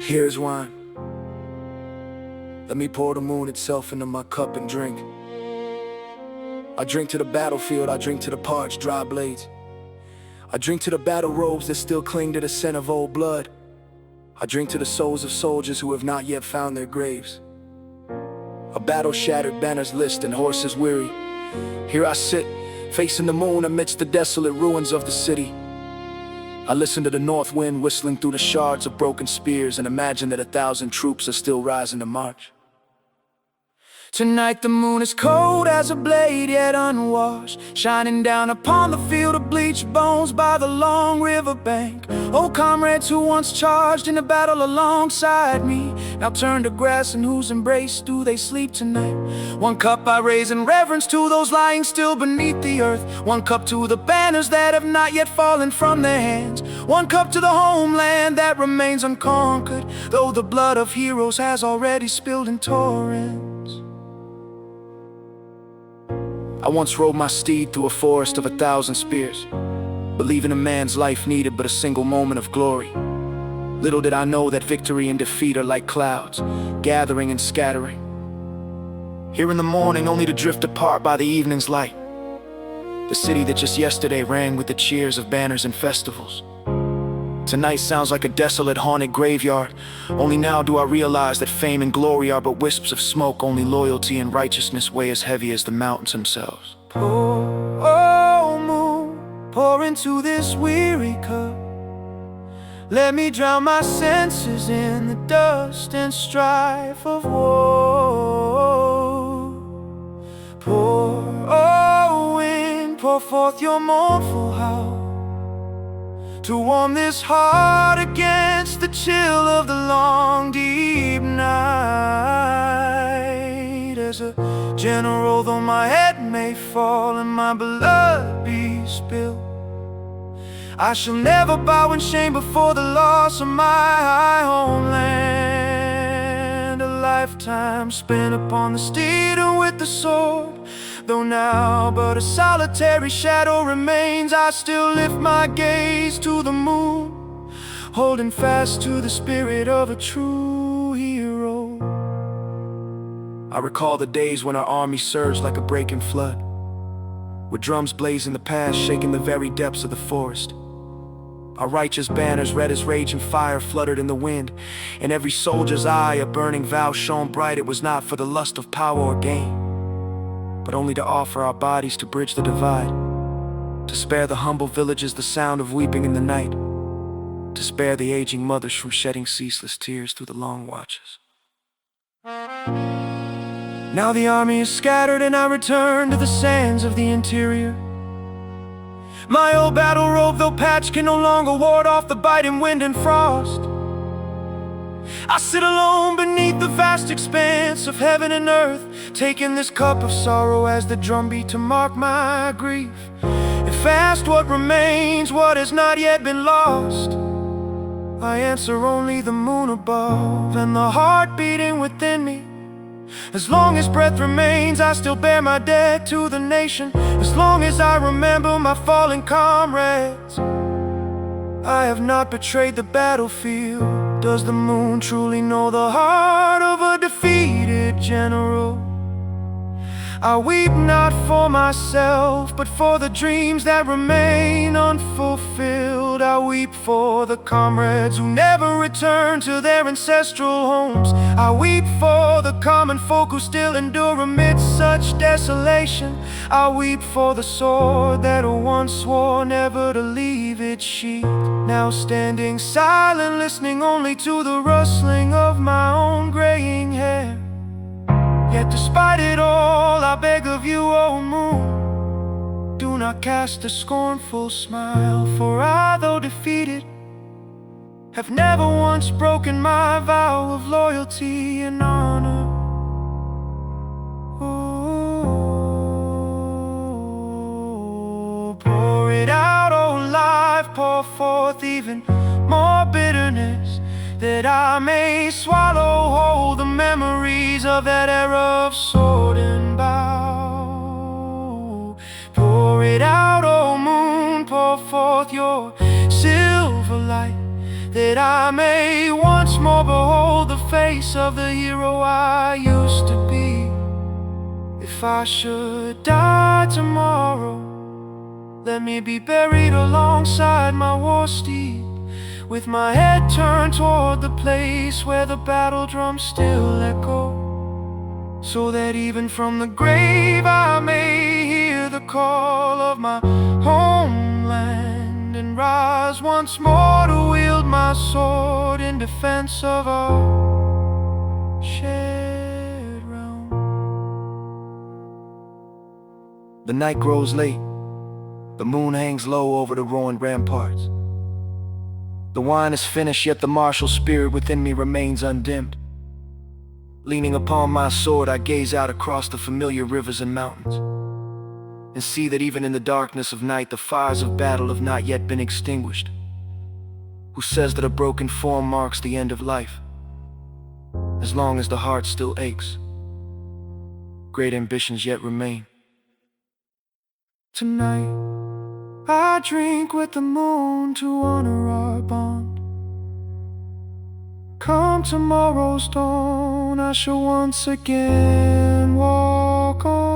Here's wine. Let me pour the moon itself into my cup and drink. I drink to the battlefield, I drink to the parched, dry blades. I drink to the battle robes that still cling to the scent of old blood. I drink to the souls of soldiers who have not yet found their graves. A battle-shattered banners list and horses weary. Here I sit, facing the moon amidst the desolate ruins of the city. I listen to the north wind whistling through the shards of broken spears and imagine that 1,000 troops are still rising to march. Tonight the moon is cold as a blade yet unwashed, shining down upon the field of bleached bones by the long river bank. Old comrades who once charged in a battle alongside me now turn to grass, in whose embrace do they sleep tonight? One cup I raise in reverence to those lying still beneath the earth. One cup to the banners that have not yet fallen from their hands. One cup to the homeland that remains unconquered, though the blood of heroes has already spilled in torrents. I once rode my steed through a forest of 1,000 spears, believing a man's life needed but a single moment of glory. Little did I know that victory and defeat are like clouds, gathering and scattering. Here in the morning, only to drift apart by the evening's light. The city that just yesterday rang with the cheers of banners and festivals. Tonight sounds like a desolate, haunted graveyard. Only now do I realize that fame and glory are but wisps of smoke. Only loyalty and righteousness weigh as heavy as the mountains themselves. Pour, oh moon, pour into this weary cup. Let me drown my senses in the dust and strife of war. Pour, oh wind, pour forth your mournful howl, to warm this heart against the chill of the long, deep night. As a general, though my head may fall and my blood be spilled, I shall never bow in shame before the loss of my homeland. A lifetime spent upon the steed and with the sword, though now but a solitary shadow remains, I still lift my gaze to the moon, holding fast to the spirit of a true hero. I recall the days when our army surged like a breaking flood, with drums blazing the past, shaking the very depths of the forest. Our righteous banners, red as raging fire, fluttered in the wind. In every soldier's eye a burning vow shone bright. It was not for the lust of power or gain, but only to offer our bodies to bridge the divide, to spare the humble villages the sound of weeping in the night, to spare the aging mothers from shedding ceaseless tears through the long watches. Now the army is scattered and I return to the sands of the interior. My old battle robe, though patched, can no longer ward off the biting wind and frost. I sit alone beneath the vast expanse of heaven and earth, taking this cup of sorrow as the drumbeat to mark my grief. If asked what remains, what has not yet been lost, I answer only the moon above and the heart beating within me. As long as breath remains, I still bear my debt to the nation. As long as I remember my fallen comrades, I have not betrayed the battlefield. Does the moon truly know the heart of a defeated general? I weep not for myself, but for the dreams that remain unfulfilled. I weep for the comrades who never return to their ancestral homes. I weep for the common folk who still endure amidst such desolation. I weep for the sword that once swore never to leave its sheath, now standing silent, listening only to the rustling of my own graying hair. Yet despite it all, I beg of you, O moon, do not cast a scornful smile, for I, though defeated, have never once broken my vow of loyalty and honor. Ooh, pour it out, O life, pour forth even more bitterness, that I may swallow whole the memories of that era of sword and bow. Pour it out, O moon, pour forth your silver light, that I may once more behold the face of the hero I used to be. If I should die tomorrow, let me be buried alongside my war steed, with my head turned toward the place where the battle drums still echo, so that even from the grave I may hear the call of my homeland, and rise once more to wield my sword in defense of our shared realm. The night grows late. The moon hangs low over the ruined ramparts. The wine is finished, yet the martial spirit within me remains undimmed. Leaning upon my sword, I gaze out across the familiar rivers and mountains, and see that even in the darkness of night, the fires of battle have not yet been extinguished. Who says that a broken form marks the end of life? As long as the heart still aches, great ambitions yet remain. Tonight, I drink with the moon to honor our bond. Come tomorrow's dawn, I shall once again walk on.